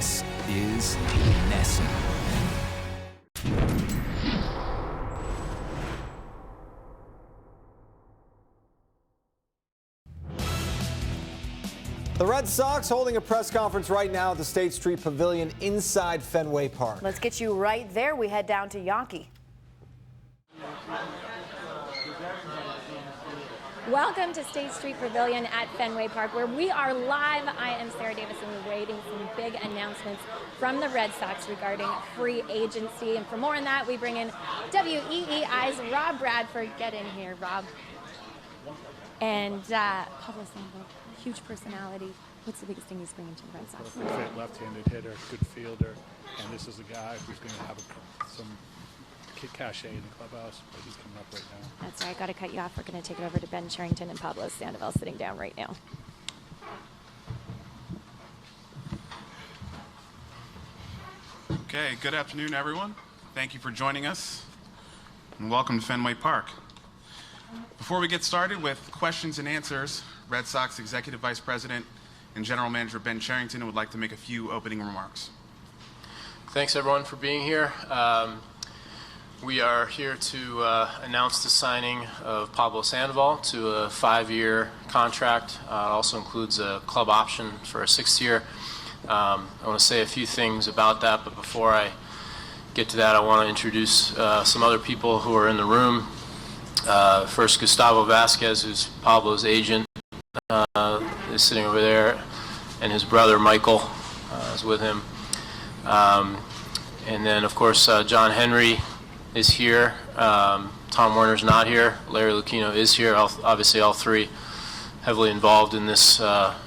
This is NESN. The Red Sox holding a press conference right now at the State Street Pavilion inside Fenway Park. Let's get you right there. We head down to Yonke. Welcome to State Street Pavilion at Fenway Park, where we are live. I am Sarah Davis, and we're waiting for some big announcements from the Red Sox regarding free agency. And for more on that, we bring in WEEI's Rob Bradford. Get in here, Rob. And Pablo Sandoval, huge personality. What's the biggest thing he's bringing to the Red Sox? Well, fit left-handed hitter, good fielder, and this is a guy who's going to have some cachet in the clubhouse, but he's coming up right now. That's right. Got to cut you off. We're going to take it over to Ben Cherington and Pablo Sandoval sitting down right now. Okay, good afternoon, everyone. Thank you for joining us, and welcome to Fenway Park. Before we get started with questions and answers, Red Sox Executive Vice President and General Manager Ben Cherington would like to make a few opening remarks. Thanks, everyone, for being here. We are here to announce the signing of Pablo Sandoval to a 5-year contract. It also includes a club option for a 6th year. I want to say a few things about that, but before I get to that, I want to introduce some other people who are in the room. First, Gustavo Vasquez, who's Pablo's agent, is sitting over there, and his brother Michael is with him. And then, of course, John Henry is here. Tom Werner's not here. Larry Lucchino is here. Obviously, all three heavily involved in this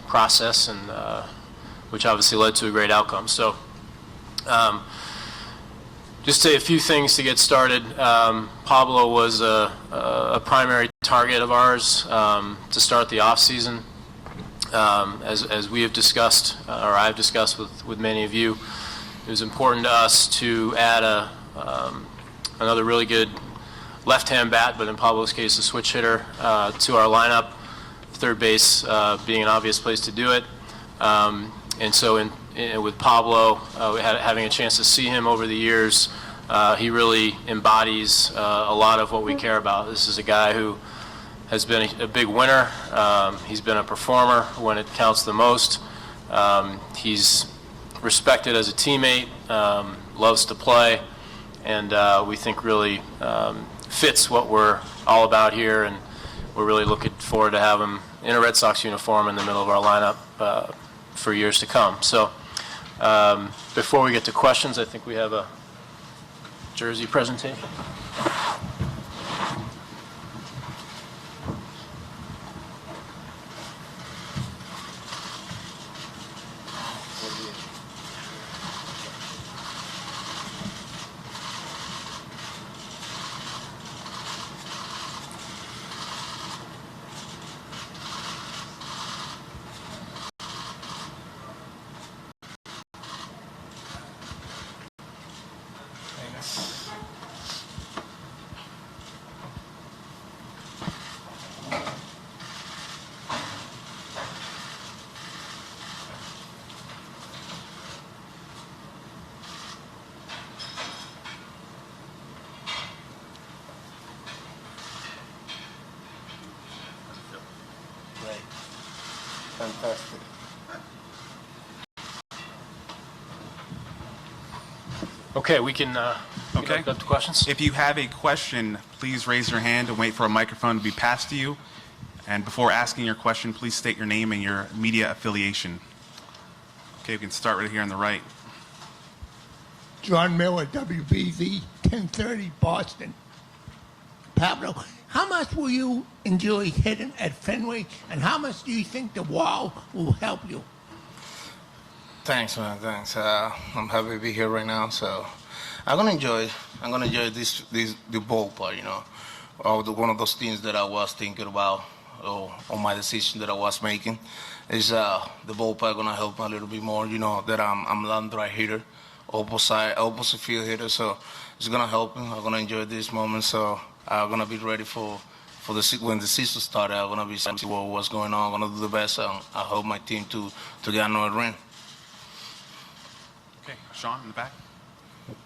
process, and which obviously led to a great outcome. So, just say a few things to get started. Pablo was a primary target of ours to start the off season. As we have discussed, or I've discussed with many of you, it was important to us to add another really good left-hand bat, but in Pablo's case, a switch hitter to our lineup. Third base being an obvious place to do it. And so with Pablo, having a chance to see him over the years, he really embodies a lot of what we care about. This is a guy who has been a big winner. He's been a performer when it counts the most. He's respected as a teammate, loves to play, and we think really fits what we're all about here, and we're really looking forward to have him in a Red Sox uniform in the middle of our lineup for years to come. So before we get to questions, I think we have a jersey presentation. Fantastic. Okay, we can get up to questions. If you have a question, please raise your hand and wait for a microphone to be passed to you. And before asking your question, please state your name and your media affiliation. Okay, we can start right here on the right. John Miller, WBZ 1030, Boston. Pablo, how much will you enjoy hitting at Fenway, and how much do you think the wall will help you? Thanks, man. Thanks. I'm happy to be here right now. So I'm gonna enjoy the ballpark. You know, one of those things that I was thinking about on my decision that I was making is the ballpark gonna help a little bit more. You know that I'm land right hitter, opposite field hitter. So it's gonna help me. I'm gonna enjoy this moment. So I'm gonna be ready for when the season started. I'm gonna be see what's going on. I'm gonna do the best. I hope my team to get another ring. Sean in the back.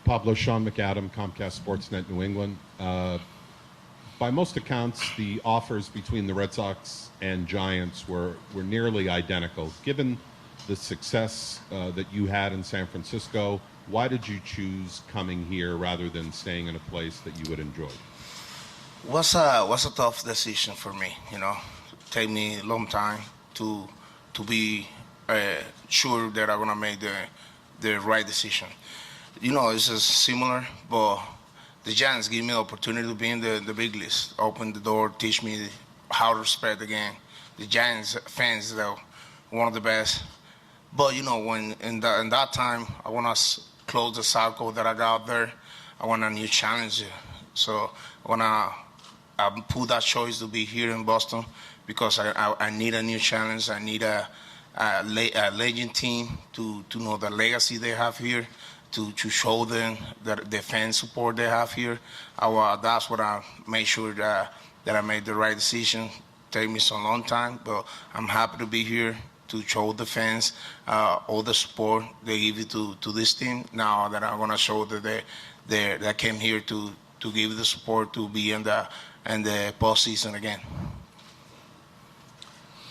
Pablo, Sean McAdam, Comcast Sportsnet New England. By most accounts, the offers between the Red Sox and Giants were nearly identical. Given the success that you had in San Francisco, why did you choose coming here rather than staying in a place that you would enjoy? Was a tough decision for me. Take me a long time to be sure that I'm gonna make the right decision. It's just similar, but the Giants give me the opportunity to be in the big leagues, open the door, teach me how to respect the game. The Giants fans, they're one of the best. But when in that time, I want to close the circle that I got there. I want a new challenge. So I put that choice to be here in Boston because I need a new challenge. I need a legend team to know the legacy they have here, to show them that the fan support they have here. That's what I made sure that I made the right decision. Take me some long time, but I'm happy to be here to show the fans all the support they give it to this team. Now that I want to show that they came here to give the support to be in the postseason again.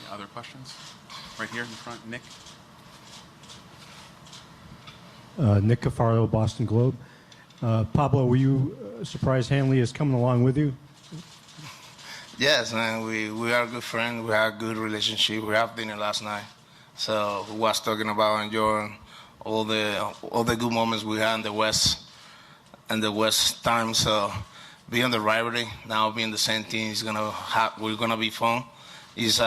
Other questions? Right here in the front, Nick. Nick Cafarlo, Boston Globe. Pablo, were you surprised Hanley is coming along with you? Yes, man. We are good friends. We have a good relationship. We have dinner last night, so we was talking about enjoying all the good moments we had in the West time. So being the rivalry now, being the same team, we're gonna be fun. He's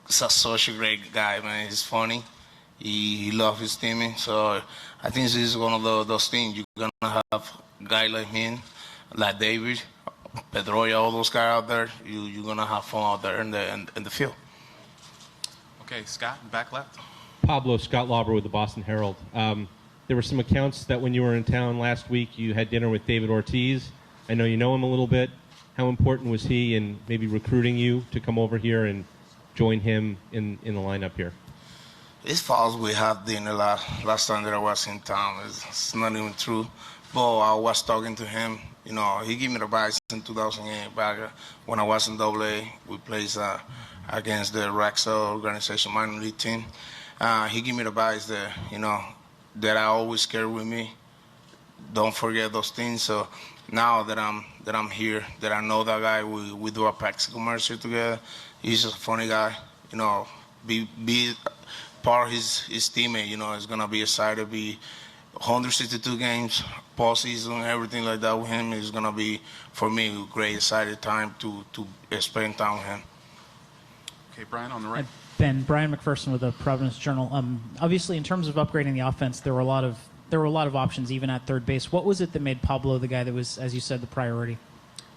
such a great guy, man. He's funny. He loves his team, so I think this is one of those things. You're gonna have a guy like him, like David, Pedroia, all those guys out there. You're gonna have fun out there in the field. Okay, Scott, back left. Pablo, Scott Lauber with the Boston Herald. There were some accounts that when you were in town last week, you had dinner with David Ortiz. I know you know him a little bit. How important was he in maybe recruiting you to come over here and join him in the lineup here? It's false. We had dinner last time that I was in town. It's not even true. But I was talking to him. He gave me the advice in 2008 back when I was in AA. We played against the Rexall organization minor league team. He gave me the advice that that I always carry with me. Don't forget those things. So now that I'm here, that I know that guy, we do a Pepsi commercial together. He's just a funny guy. Be part of his teammate. It's gonna be excited to be 162 games, postseason, everything like that with him is gonna be for me a great excited time to spend time with him. Okay, Brian on the right. Ben, Brian McPherson with the Providence Journal. Obviously, in terms of upgrading the offense, there were a lot of options even at third base. What was it that made Pablo the guy that was, as you said, the priority?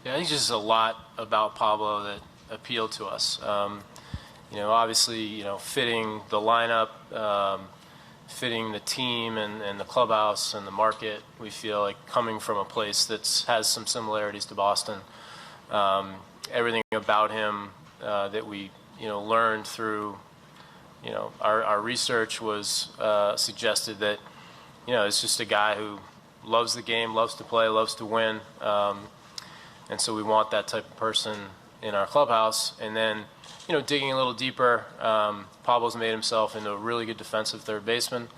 Yeah, I think just a lot about Pablo that appealed to us. Obviously, fitting the lineup, fitting the team and the clubhouse and the market. We feel like coming from a place that has some similarities to Boston. Everything about him that we learned through our research was suggested that it's just a guy who loves the game, loves to play, loves to win, and so we want that type of person in our clubhouse. And then digging a little deeper, Pablo's made himself into a really good defensive third baseman.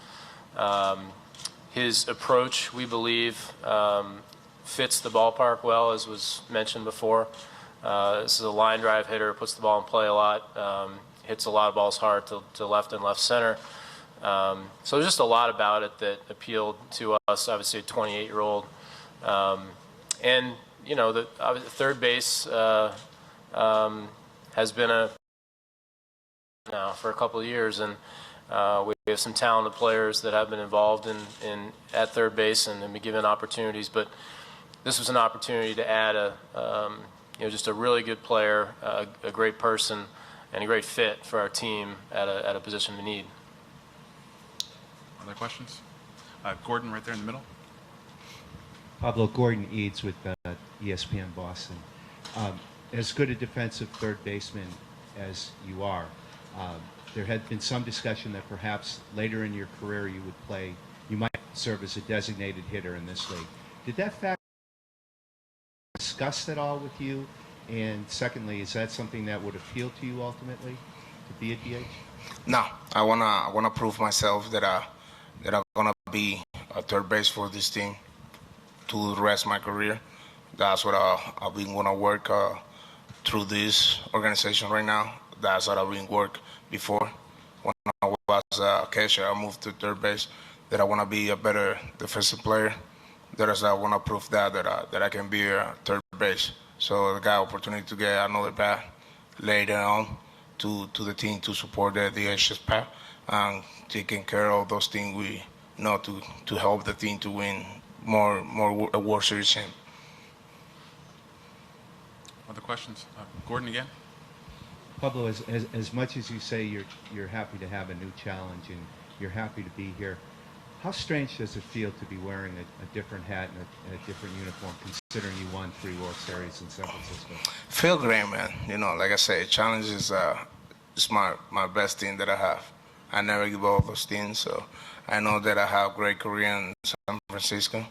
His approach, we believe, fits the ballpark well, as was mentioned before. This is a line drive hitter, puts the ball in play a lot, hits a lot of balls hard to left and left center. So there's just a lot about it that appealed to us, obviously a 28-year-old. And, the third base has been now for a couple of years, and we have some talented players that have been involved in at third base and have been given opportunities. But this was an opportunity to add just a really good player, a great person, and a great fit for our team at a position of need. Other questions? Gordon, right there in the middle. Pablo, Gordon Eads with ESPN Boston. As good a defensive third baseman as you are, there had been some discussion that perhaps later in your career you would play you might serve as a designated hitter in this league. Did that fact discussed at all with you? And secondly, is that something that would appeal to you ultimately, to be a DH? No, I wanna prove myself that I'm gonna be a third base for this team to the rest of my career. That's what I've been gonna work through this organization right now. That's what I've been work before. When I was a catcher, I moved to third base. That I wanna be a better defensive player. That is, I wanna prove that I can be a third base. So I got opportunity to get another bat later on to the team to support the DH's path and taking care of those things we know to help the team to win more World Series. Other questions? Gordon again. Pablo, as much as you say you're happy to have a new challenge and you're happy to be here, how strange does it feel to be wearing a different hat and a different uniform, considering you won 3 World Series in San Francisco? Feel great, man. You know, like I said, challenge is my best thing that I have. I never give up those things, so I know that I have great career in San Francisco.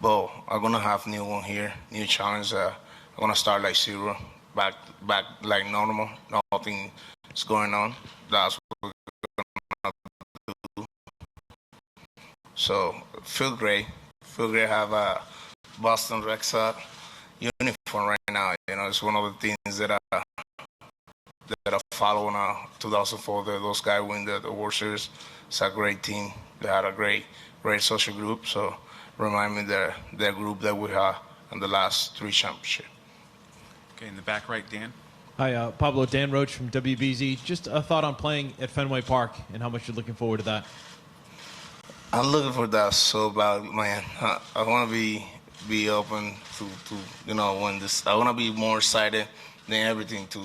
But I'm gonna have new one here, new challenge. I'm gonna start like zero, back like normal. Nothing is going on. That's what we're gonna do. So feel great. Feel great. Have a Boston Red Sox uniform right now. You know, it's one of the things that I follow now. 2004, those guys win the World Series. It's a great team. They had a great social group. So remind me the group that we had in the last 3 championships. Okay, in the back right, Dan. Hi, Pablo. Dan Roach from WBZ. Just a thought on playing at Fenway Park and how much you're looking forward to that. I'm looking for that so bad, man. I want to be open to you know, when this. I want to be more excited than everything to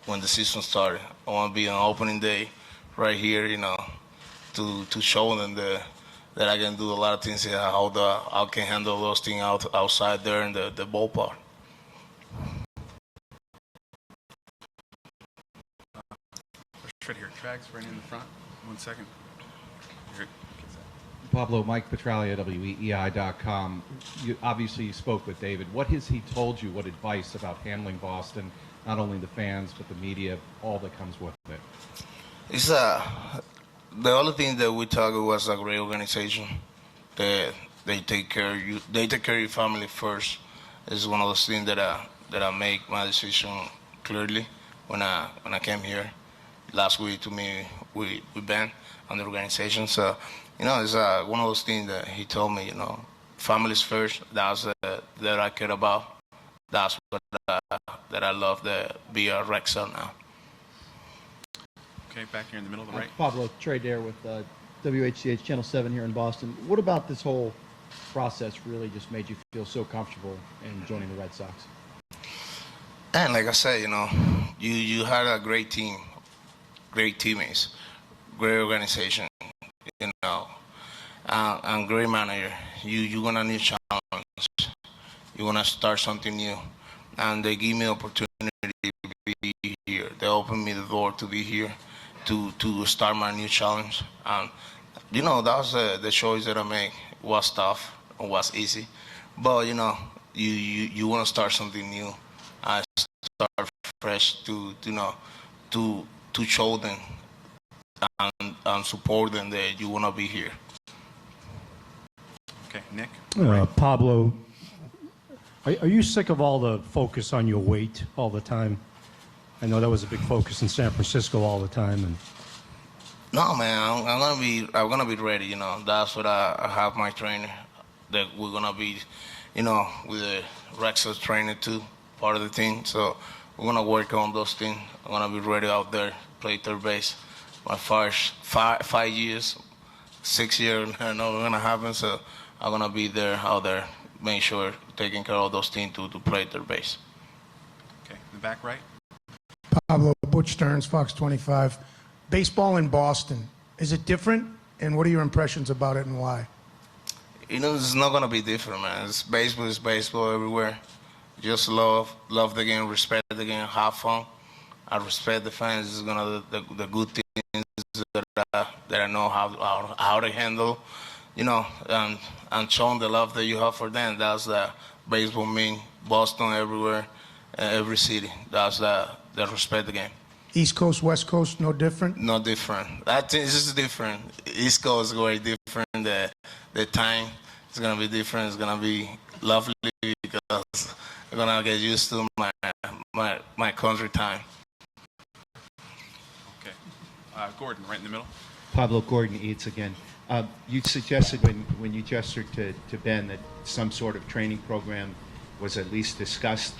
when the season started. I want to be on opening day right here, you know, to show them that I can do a lot of things here, how I can handle those things outside there in the ballpark. Right here, Trags, right in the front. 1 second. Here. Pablo, Mike Petralia, WEEI.com. Obviously, you spoke with David. What has he told you? What advice about handling Boston, not only the fans, but the media, all that comes with it? It's the only thing that we talked was a great organization. That they take care of you. They take care of your family first. It's one of those things that I make my decision clearly when I came here. Last week, to me, we been on the organization. So, you know, it's one of those things that he told me, you know, families first. That's that I care about. That's what that I love to be a Red Sox now. Okay, back here in the middle of the right. Pablo, Trey Dare with WHCH Channel 7 here in Boston. What about this whole process really just made you feel so comfortable in joining the Red Sox? And like I said, you know, you had a great team. Great teammates, great organization, you know, and great manager. You're gonna need challenge. You're gonna start something new, and they give me the opportunity to be here. They opened me the door to be here, to start my new challenge. And you know, that was the choice that I make. It was tough, it was easy, but you know, you want to start something new. I start fresh to you know to show them and support them that you want to be here. Okay, Nick. Pablo, are you sick of all the focus on your weight all the time? I know that was a big focus in San Francisco all the time. And no, man, I'm gonna be ready. You know, that's what I have my trainer. That we're gonna be, you know, with the Red Sox trainer too, part of the team. So we're gonna work on those things. I'm gonna be ready out there, play third base. My first 5 years, 6 years, I know it's gonna happen. So I'm gonna be there, out there, make sure taking care of those things to play third base. Okay, in the back right. Pablo, Butch Stearns, Fox 25. Baseball in Boston, is it different? And what are your impressions about it and why? You know, it's not gonna be different, man. It's baseball everywhere. Just love the game, respect the game, have fun. I respect the fans. It's gonna the good things that I know how to handle. and showing the love that you have for them. That's the baseball mean Boston everywhere, every city. That's the respect the game. East Coast, West Coast, no different? No different. I think this is different. East Coast is very different. The time is gonna be different. It's gonna be lovely because I'm gonna get used to my country time. Okay. Gordon, right in the middle. Pablo, Gordon Eads again. You suggested when you gestured to Ben that some sort of training program was at least discussed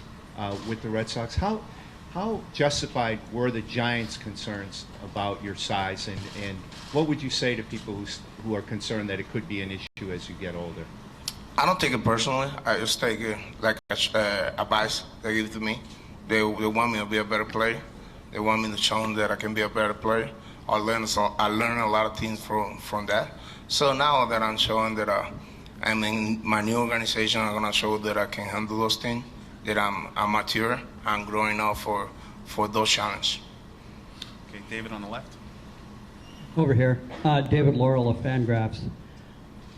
with the Red Sox. How justified were the Giants' concerns about your size, and what would you say to people who are concerned that it could be an issue as you get older? I don't take it personally. I just take it like advice they give to me. They want me to be a better player. They want me to show them that I can be a better player. I learn a lot of things from that. So now that I'm showing that I'm in my new organization, I'm gonna show that I can handle those things, that I'm mature, I'm growing up for those challenges. Okay, David on the left. Over here, David Laurel of Fangraphs.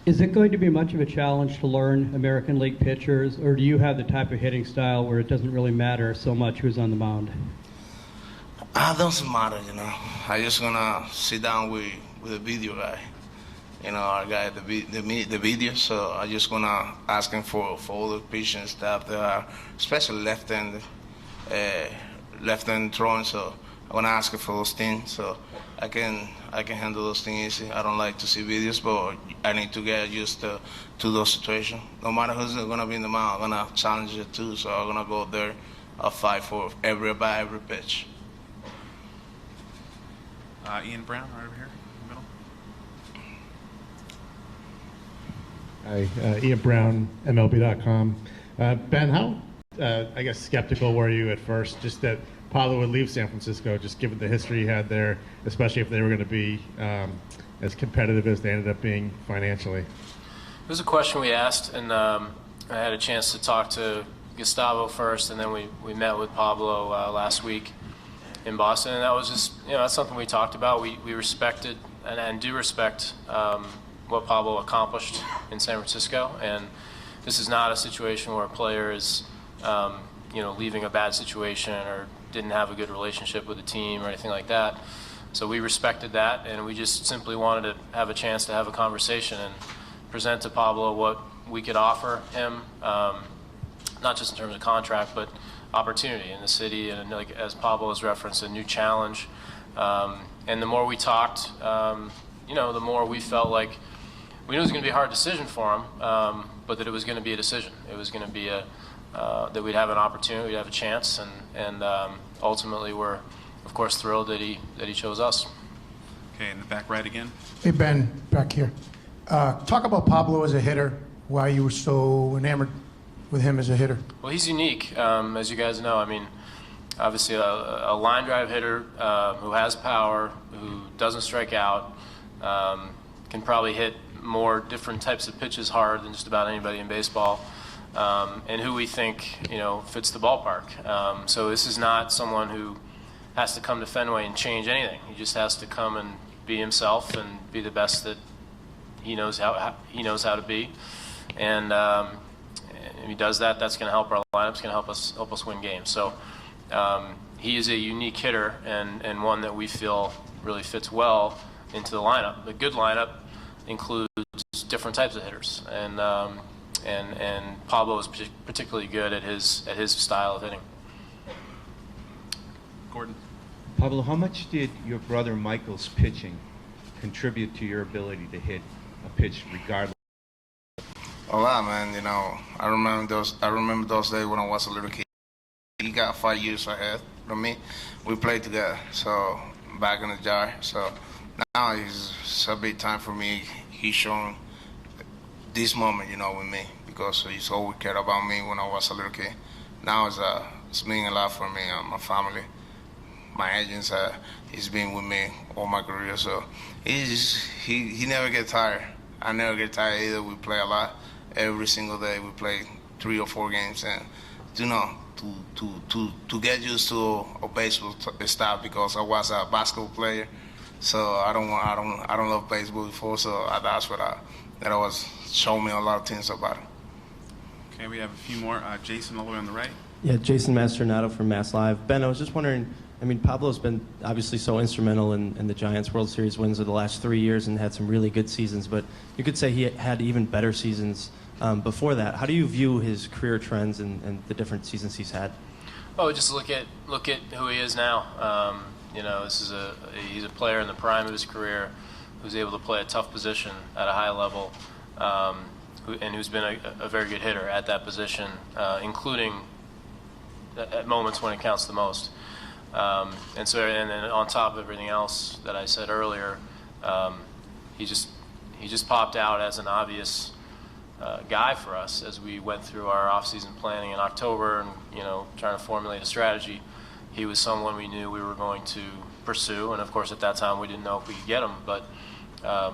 Is it going to be much of a challenge to learn American League pitchers, or do you have the type of hitting style where it doesn't really matter so much who's on the mound? It doesn't matter, I just gonna sit down with the video guy, our guy the video. So I just gonna ask him for all the pitching staff that are, especially left-hand throwing. So I'm gonna ask him for those things. So I can handle those things easy. I don't like to see videos, but I need to get used to those situations. No matter who's gonna be in the mound, I'm gonna challenge it too. So I'm gonna go there, I'll fight for every pitch. Ian Brown, right over here in the middle. Hi, Ian Brown, MLB.com. Ben, how, I guess, skeptical were you at first, just that Pablo would leave San Francisco, just given the history he had there, especially if they were going to be as competitive as they ended up being financially? It was a question we asked, and I had a chance to talk to Gustavo first, and then we met with Pablo last week in Boston, and that was just, that's something we talked about. We respected and do respect what Pablo accomplished in San Francisco, and this is not a situation where a player is, leaving a bad situation or didn't have a good relationship with the team or anything like that. So we respected that, and we just simply wanted to have a chance to have a conversation and present to Pablo what we could offer him, not just in terms of contract, but opportunity in the city, and like as Pablo has referenced, a new challenge. And the more we talked, the more we felt like we knew it was going to be a hard decision for him, but that it was going to be a decision. It was going to be that we'd have an opportunity, we'd have a chance, and ultimately we're, of course, thrilled that he chose us. Okay, in the back right again. Hey, Ben, back here. Talk about Pablo as a hitter, why you were so enamored with him as a hitter. Well, he's unique, as you guys know. I mean, obviously a line drive hitter who has power, who doesn't strike out, can probably hit more different types of pitches hard than just about anybody in baseball, and who we think fits the ballpark. So this is not someone who has to come to Fenway and change anything. He just has to come and be himself and be the best that he knows how to be, and if he does that, that's going to help our lineup. It's going to help us win games. So he is a unique hitter and one that we feel really fits well into the lineup. The good lineup includes different types of hitters, and Pablo is particularly good at his style of hitting. Gordon. Pablo, how much did your brother Michael's pitching contribute to your ability to hit a pitch regardless? A lot, man. I remember those days when I was a little kid. He got 5 years ahead of me. We played together, so back in the jar. So now it's a big time for me. He's shown this moment, with me, because he's always cared about me when I was a little kid. Now it's meaning a lot for me and my family. My agents, he's been with me all my career, so he never get tired. I never get tired either. We play a lot. Every single day we play 3 or 4 games, and to get used to a baseball style, because I was a basketball player, So I don't love baseball before. So that's what that was showing me a lot of things about it. Okay, we have a few more. Jason, all the way on the right. Yeah, Jason Mastronato from Mass Live. Ben, I was just wondering, I mean, Pablo's been obviously so instrumental in the Giants World Series wins of the last 3 years and had some really good seasons, but you could say he had even better seasons before that. How do you view his career trends and the different seasons he's had? Oh, just look at who he is now. You know, he's a player in the prime of his career who's able to play a tough position at a high level, and who's been a very good hitter at that position, including at moments when it counts the most. And then on top of everything else that I said earlier, he just popped out as an obvious guy for us as we went through our off-season planning in October and, you know, trying to formulate a strategy. He was someone we knew we were going to pursue, and of course at that time we didn't know if we could get him, but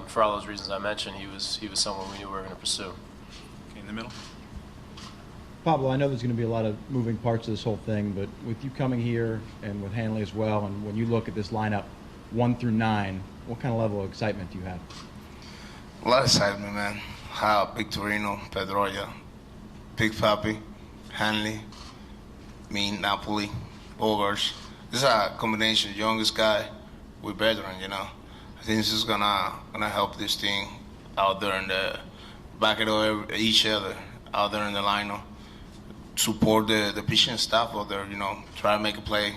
for all those reasons I mentioned, he was someone we knew we were going to pursue. Okay, in the middle. Pablo, I know there's going to be a lot of moving parts of this whole thing, but with you coming here and with Hanley as well, and when you look at this lineup 1 through 9, what kind of level of excitement do you have? A lot of excitement, man. How Big Torino, Pedroia, Big Papi, Hanley, me, Napoli, Bogarts. This is a combination, youngest guy with veteran, you know. I think this is gonna help this team out there in the back of each other out there in the lineup. Support the pitching staff out there, you know, try to make a play.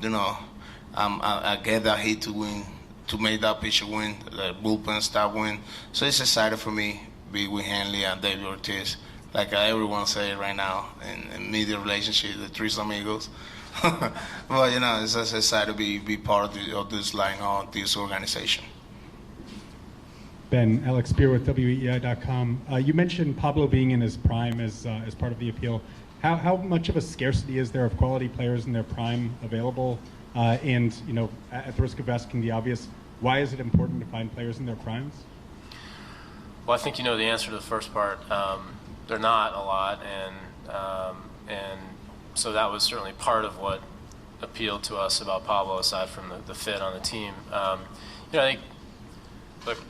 You know, I get that hit to win, to make that pitcher win, the bullpen staff win. So it's exciting for me, be with Hanley and David Ortiz. Like everyone say right now in media relationship, the Tres Amigos. But you know, it's just excited to be part of this line of this organization. Ben, Alex Spear with WEEI.com. You mentioned Pablo being in his prime as part of the appeal. How much of a scarcity is there of quality players in their prime available? And, you know, at the risk of asking the obvious, why is it important to find players in their primes? Well, I think you know the answer to the first part. They're not a lot, and so that was certainly part of what appealed to us about Pablo, aside from the fit on the team. You know, I think, look,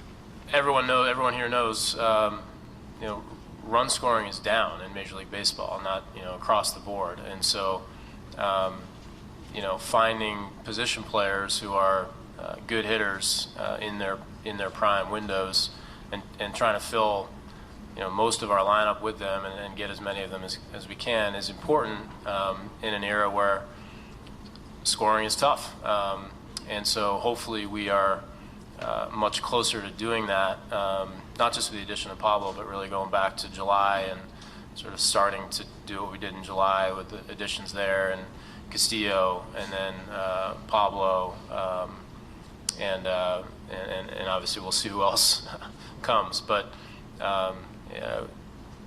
everyone here knows, you know, run scoring is down in Major League Baseball, not, you know, across the board. And so, you know, finding position players who are good hitters in their prime windows and trying to fill, you know, most of our lineup with them and get as many of them as we can is important in an era where scoring is tough. And so hopefully we are much closer to doing that, not just with the addition of Pablo, but really going back to July and sort of starting to do what we did in July with the additions there, and Castillo, and then Pablo, and obviously we'll see who else comes. But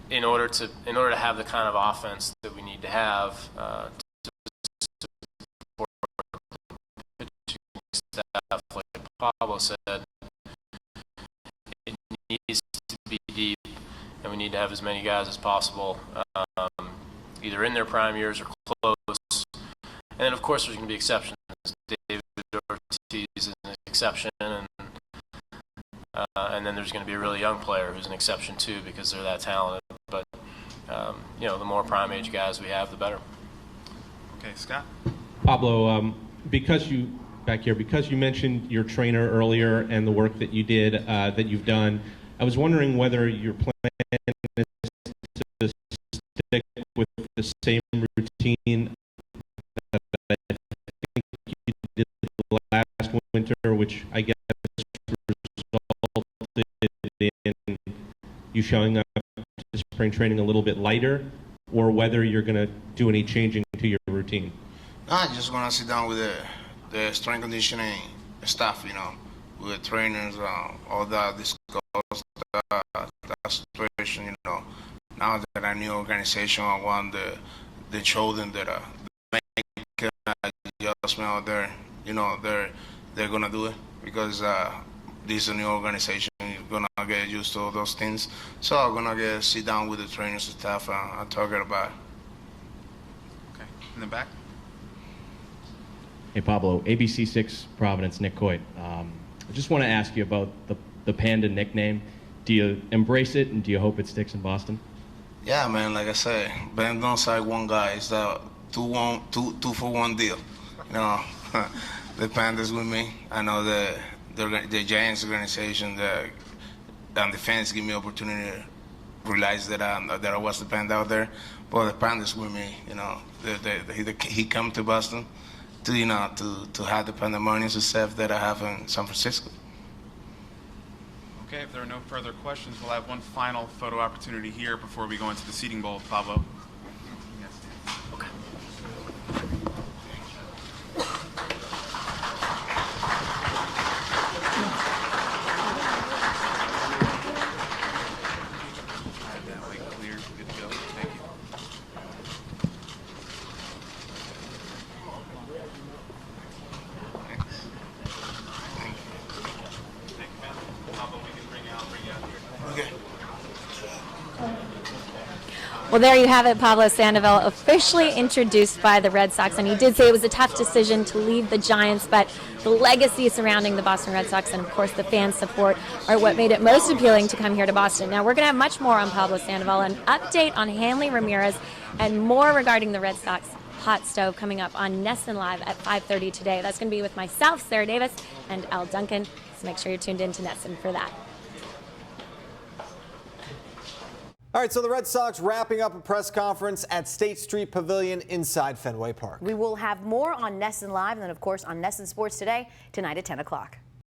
in order to have the kind of offense that we need to have to support the pitching staff, like Pablo said, it needs to be deep, and we need to have as many guys as possible, either in their prime years or close. And then, of course, there's going to be exceptions. David Ortiz is an exception, and then there's going to be a really young player who's an exception too, because they're that talented. But you know, the more prime age guys we have, the better. Okay, Scott. Pablo, because you mentioned your trainer earlier and the work that you did, that you've done, I was wondering whether your plan is to stick with the same routine that I think you did last winter, which I guess resulted in you showing up to spring training a little bit lighter, or whether you're going to do any changing to your routine. I'm just going to sit down with the strength conditioning staff, you know, with the trainers, all that, discuss that situation, you know. Now that a new organization, I want the children that make an adjustment out there, you know, they're going to do it, because this is a new organization. You're going to get used to all those things. So I'm going to sit down with the trainers and staff and talk about it. Okay, in the back. Hey, Pablo. ABC6 Providence, Nick Coit. I just want to ask you about the Panda nickname. Do you embrace it, and do you hope it sticks in Boston? Yeah, man. Like I said, Ben don't side one guy. It's a two for one deal. You know, the Pandas with me. I know the Giants organization, and the fans give me opportunity to realize that I was the Panda out there. But the Pandas with me. You know, he come to Boston to to have the pandemonium success that I have in San Francisco. Okay, if there are no further questions, we'll have one final photo opportunity here before we go into the seating bowl, Pablo. Okay. That way clear, good to go. Thank you. Well, there you have it. Pablo Sandoval officially introduced by the Red Sox, and he did say it was a tough decision to leave the Giants, but the legacy surrounding the Boston Red Sox and, of course, the fan support are what made it most appealing to come here to Boston. Now, we're going to have much more on Pablo Sandoval, an update on Hanley Ramirez, and more regarding the Red Sox hot stove coming up on NESN Live at 5:30 today. That's going to be with myself, Sarah Davis, and Al Duncan, so make sure you're tuned in to NESN for that. All right, so the Red Sox wrapping up a press conference at State Street Pavilion inside Fenway Park. We will have more on NESN Live and then, of course, on NESN Sports Today tonight at 10 o'clock.